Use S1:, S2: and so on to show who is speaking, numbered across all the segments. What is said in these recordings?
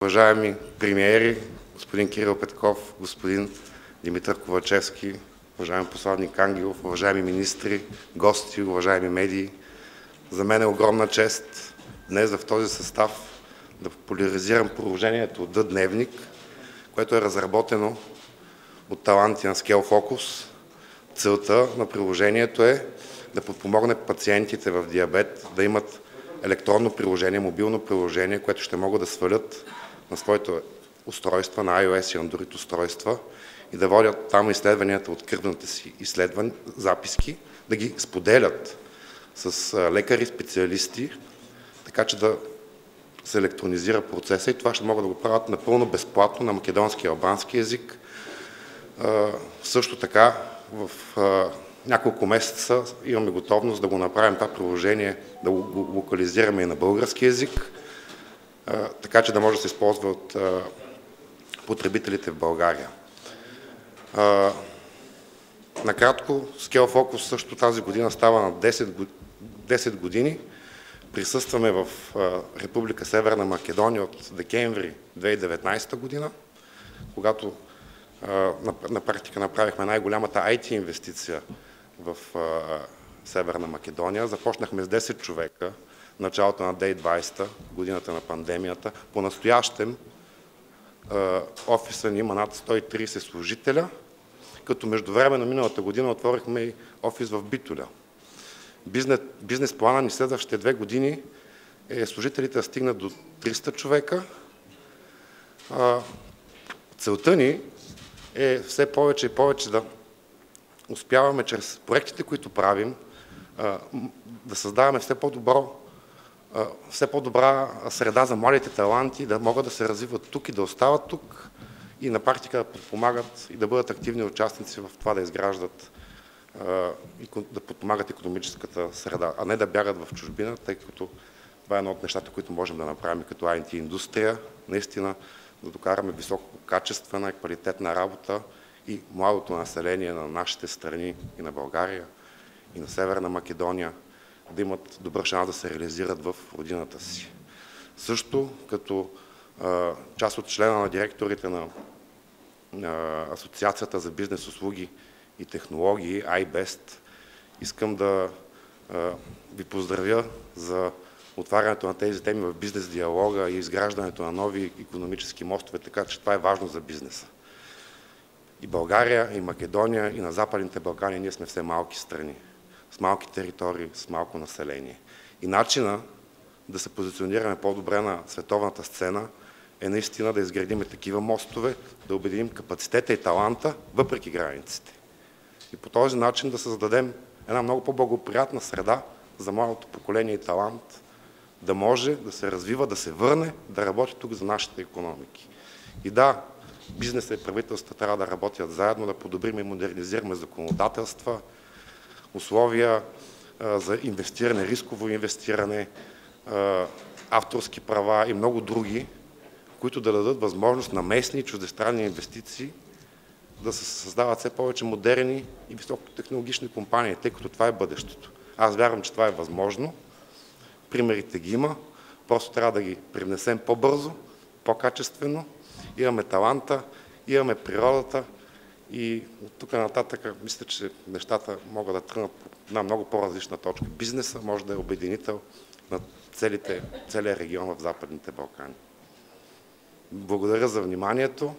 S1: Уважаеми премиери, господин Кирил Петков, господин Димитър Ковачевски, уважаеми посланник Ангелов, уважаеми министри, гости, уважаеми медии, за мен е огромна чест днес в този състав да популяризирам приложението Д-дневник, което е разработено от таланти на Scale Focus. Целта на приложението е да подпомогне пациентите в диабет да имат електронно приложение, мобилно приложение, което ще могат да свалят на своите устройства, на iOS и Android устройства и да водят там изследванията от кръвните си записки, да ги споделят с лекари, специалисти, така че да се електронизира процеса и това ще могат да го правят напълно безплатно на македонски и албански език. Също така в няколко месеца имаме готовност да го направим това приложение, да го локализираме и на български език, така че да може да се използва от потребителите в България. Накратко, Scale Focus също тази година става на 10 години. Присъстваме в Република Северна Македония от декември 2019 година, когато на практика направихме най-голямата IT инвестиция в Северна Македония. Започнахме с 10 човека в началото на 2020, годината на пандемията. По-настоящем офиса ни има над 130 служителя, като междувременно миналата година отворихме и офис в Битоля. Бизнес плана ни следващите 2 години е служителите да стигнат до 300 човека. Целта ни е все повече и повече да успяваме чрез проектите, които правим, да създаваме все по-добра среда за младите таланти, да могат да се развиват тук и да остават тук и на практика да подпомагат и да бъдат активни участници в това да изграждат и да подпомагат икономическата среда, а не да бягат в чужбина, тъй като това е едно от нещата, които можем да направим като IT индустрия, наистина да докараме висококачествена и квалитетна работа и младото население на нашите страни и на България и на Северна Македония да имат добър шанс да се реализират в родината си. Също като част от члена на директорите на Асоциацията за бизнес услуги и технологии, iBest, искам да ви поздравя за отварянето на тези теми в бизнес диалога и изграждането на нови икономически мостове, така че това е важно за бизнеса. И България, и Македония, и на Западните Балкани ние сме все малки страни, с малки територии, с малко население. И начина да се позиционираме по-добре на световната сцена е наистина да изградим такива мостове, да обединим капацитета и таланта въпреки границите. И по този начин да създадем една много по-благоприятна среда за младото поколение и талант, да може да се развива, да се върне, да работи тук за нашите икономики. И да, бизнесът и правителствата трябва да работят заедно, да подобрим и модернизираме законодателства, условия за инвестиране, рисково инвестиране, авторски права и много други, които да дадат възможност на местни и чуждестранни инвестиции да се създават все повече модерни и високотехнологични компании, тъй като това е бъдещето. Аз вярвам, че това е възможно. Примерите ги има, просто трябва да ги привнесем по-бързо, по-качествено. Имаме таланта, имаме природата и от тук нататък мисля, че нещата могат да тръгнат по една много по-различна точка. Бизнеса може да е обединител на целия регион в Западните Балкани. Благодаря за вниманието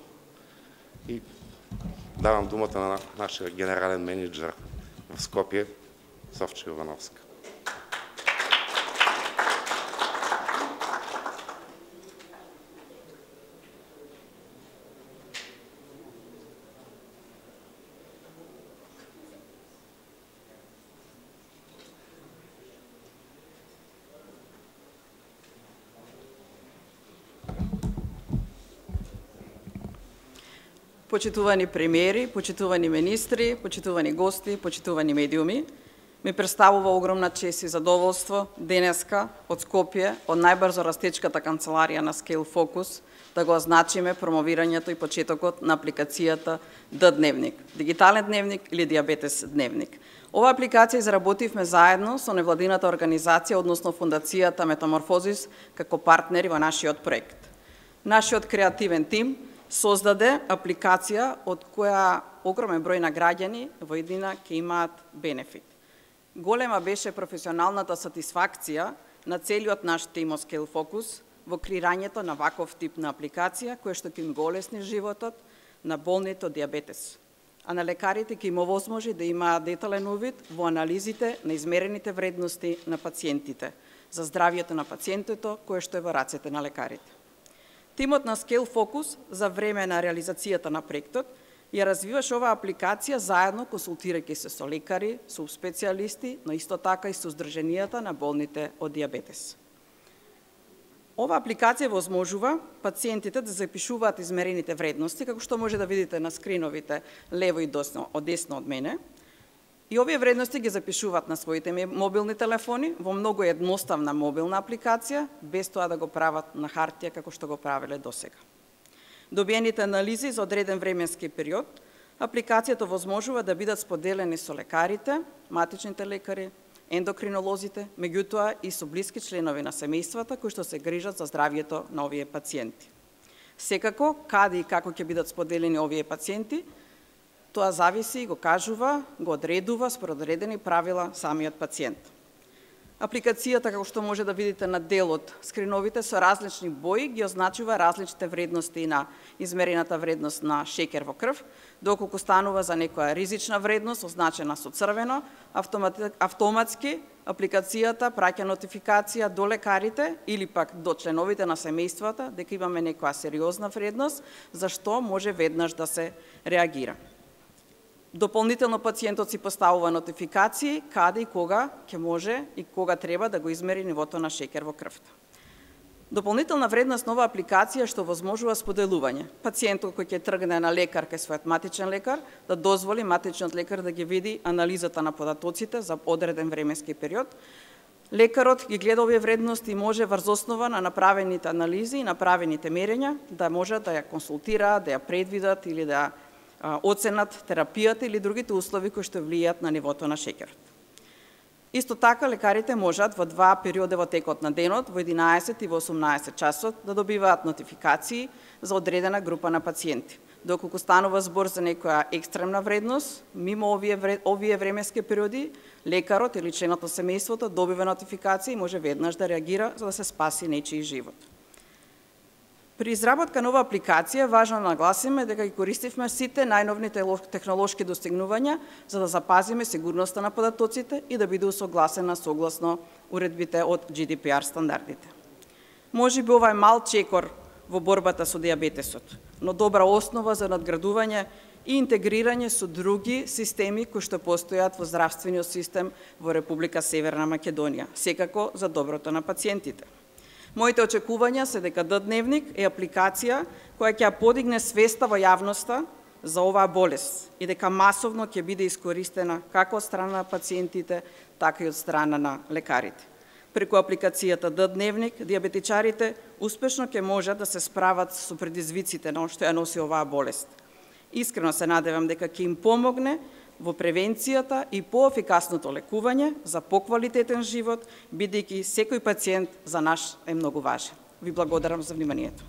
S1: и давам думата на нашия генерален менеджер в Скопие, Совча Йовановска.
S2: Почитувани премиери, почитувани министри, почитувани гости, почитувани медиуми, ми представува огромна чест и задоволство денеска од Скопје, од најбрзо растечката канцеларија на Scale Focus, да го означиме промовирањето и почетокот на апликацијата Д-дневник, дигитален дневник или диабетес дневник. Ова апликација изработивме заедно со невладината организација, односно Фондацијата Метаморфозис, како партнери во нашиот проект. Нашиот креативен тим создаде апликација од која огромен број на граѓани во иднина ќе имаат бенефит. Голема беше професионалната сатисфакција на целиот наш тим од Scale Focus во креирањето на ваков тип на апликација која што ќе им го олесни животот на болните од диабетес, а на лекарите ќе им овозможи да имаат детален увид во анализите на измерените вредности на пациентите за здравието на пациентето кое што е во рацете на лекарите. Тимот на Scale Focus за време на реализацијата на проектот ја развиваше оваа апликација заедно консултирајќи се со лекари, субспецијалисти, но исто така и со здруженијата на болните од диабетес. Оваа апликација возможува пациентите да запишуваат измерените вредности, како што може да видите на скриновите лево и десно од мене. И овие вредности ги запишуваат на своите мобилни телефони во многу едноставна мобилна апликација, без тоа да го прават на хартија како што го правеле досега. Добиените анализи за одреден временски период, апликацијата возможува да бидат споделени со лекарите, матичните лекари, ендокринолозите, меѓутоа и со блиски членови на семејствата кои што се грижат за здравието на овие пациенти. Секако, каде и како ќе бидат споделени овие пациенти, тоа зависи и го кажува, го одредува според одредени правила самиот пациент. Апликацијата, како што може да видите на дел од скриновите, со различни бои ги означува различните вредности на измерената вредност на шеќер во крв, доколку станува за некоја ризична вредност, означена со црвено, автоматски апликацијата праќа нотификација до лекарите или пак до членовите на семејствата дека имаме некоја сериозна вредност, за што може веднаш да се реагира. Дополнително пациентот си поставува нотификации каде и кога ќе може и кога треба да го измери нивото на шеќер во крвта. Дополнителна вредност на оваа апликација што возможува споделување. Пациентот кој ќе тргне на лекар кај својот матичен лекар да дозволи матичниот лекар да ги види анализата на податоците за одреден временски период. Лекарот ги гледа овие вредности и може врз основа на направените анализи и направените мерења да може да ја консултираат, да ја предвидат или да оценат терапијата или другите услови кои што влијаат на нивото на шеќерот. Исто така, лекарите можат во два периоди во текот на денот, во 11 и во 18 часот, да добиваат нотификации за одредена група на пациенти. Доколку станува збор за некоја екстремна вредност, мимо овие временски периоди, лекарот или членот на семејството добива нотификации и може веднаш да реагира за да се спаси нечiji живот. При изработка на оваа апликација важно да нагласиме дека ги користивме сите најновни технолошки достигнувања за да запазиме сигурноста на податоците и да биде усогласена согласно уредбите од GDPR стандардите. Можеби ова е мал чекор во борбата со диабетесот, но добра основа за надградување и интегрирање со други системи кои што постојат во здравствениот систем во Република Северна Македонија, секако за доброто на пациентите. Моите очекувања се дека Д-дневник е апликација која ќе подигне свеста во јавноста за оваа болест и дека масовно ќе биде искористена како од страна на пациентите, така и од страна на лекарите. Преку апликацијата Д-дневник, диабетичарите успешно ќе можат да се справат со предизвиците на што ја носи оваа болест. Искрено се надевам дека ќе им помогне во превенцијата и поефикасното лекување за поквалитетен живот, бидејќи секој пациент за нас е многу важен. Ви благодарам за вниманието.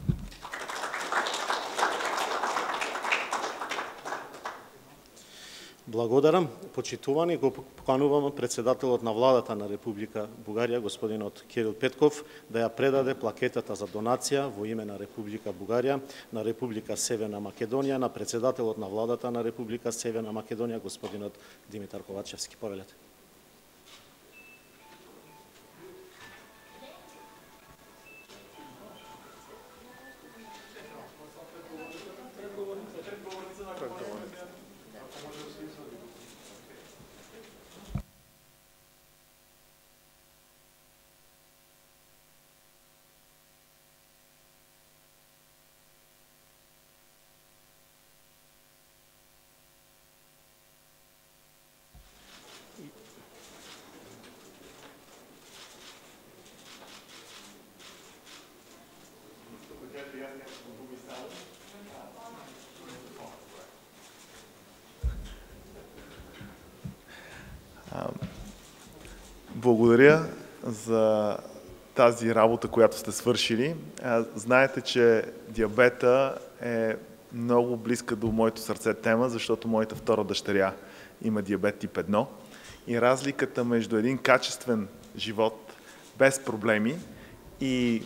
S3: Благодарам. Почитувани, го покануваме председателот на владата на Република Бугарија, господинот Кирил Петков, да ја предаде плакетата за донација во име на Република Бугарија на Република Северна Македонија на председателот на владата на Република Северна Македонија, господинот Димитар Ковачевски. Повелете.
S4: Благодаря за тази работа, която сте свършили. Знаете, че диабета е много близка до моето сърце тема, защото моята втора дъщеря има диабет тип 1 и разликата между един качествен живот без проблеми и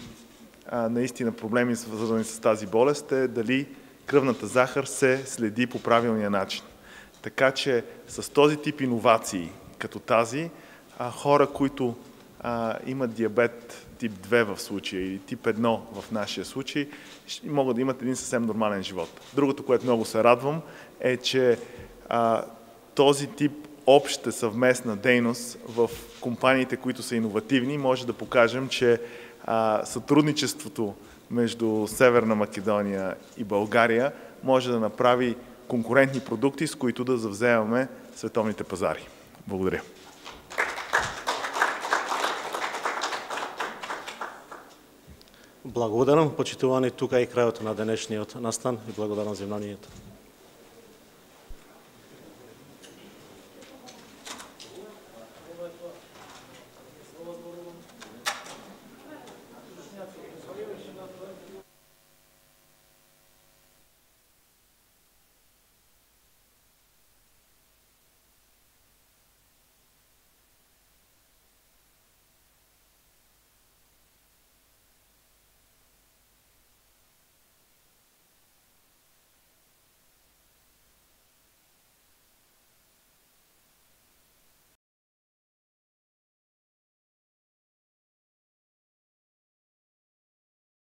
S4: наистина проблеми, свързани с тази болест, е дали кръвната захар се следи по правилния начин. Така че с този тип иновации, като тази, хора, които имат диабет тип 2 в случая или тип 1 в нашия случай, могат да имат един съвсем нормален живот. Другото, което много се радвам, е, че този тип обща съвместна дейност в компаниите, които са иновативни, може да покажем, че сътрудничеството между Северна Македония и България може да направи конкурентни продукти, с които да завземаме световните пазари. Благодаря.
S3: Благодарам, почитувани, тука и крајот на денешниот настан и благодарам за вниманието.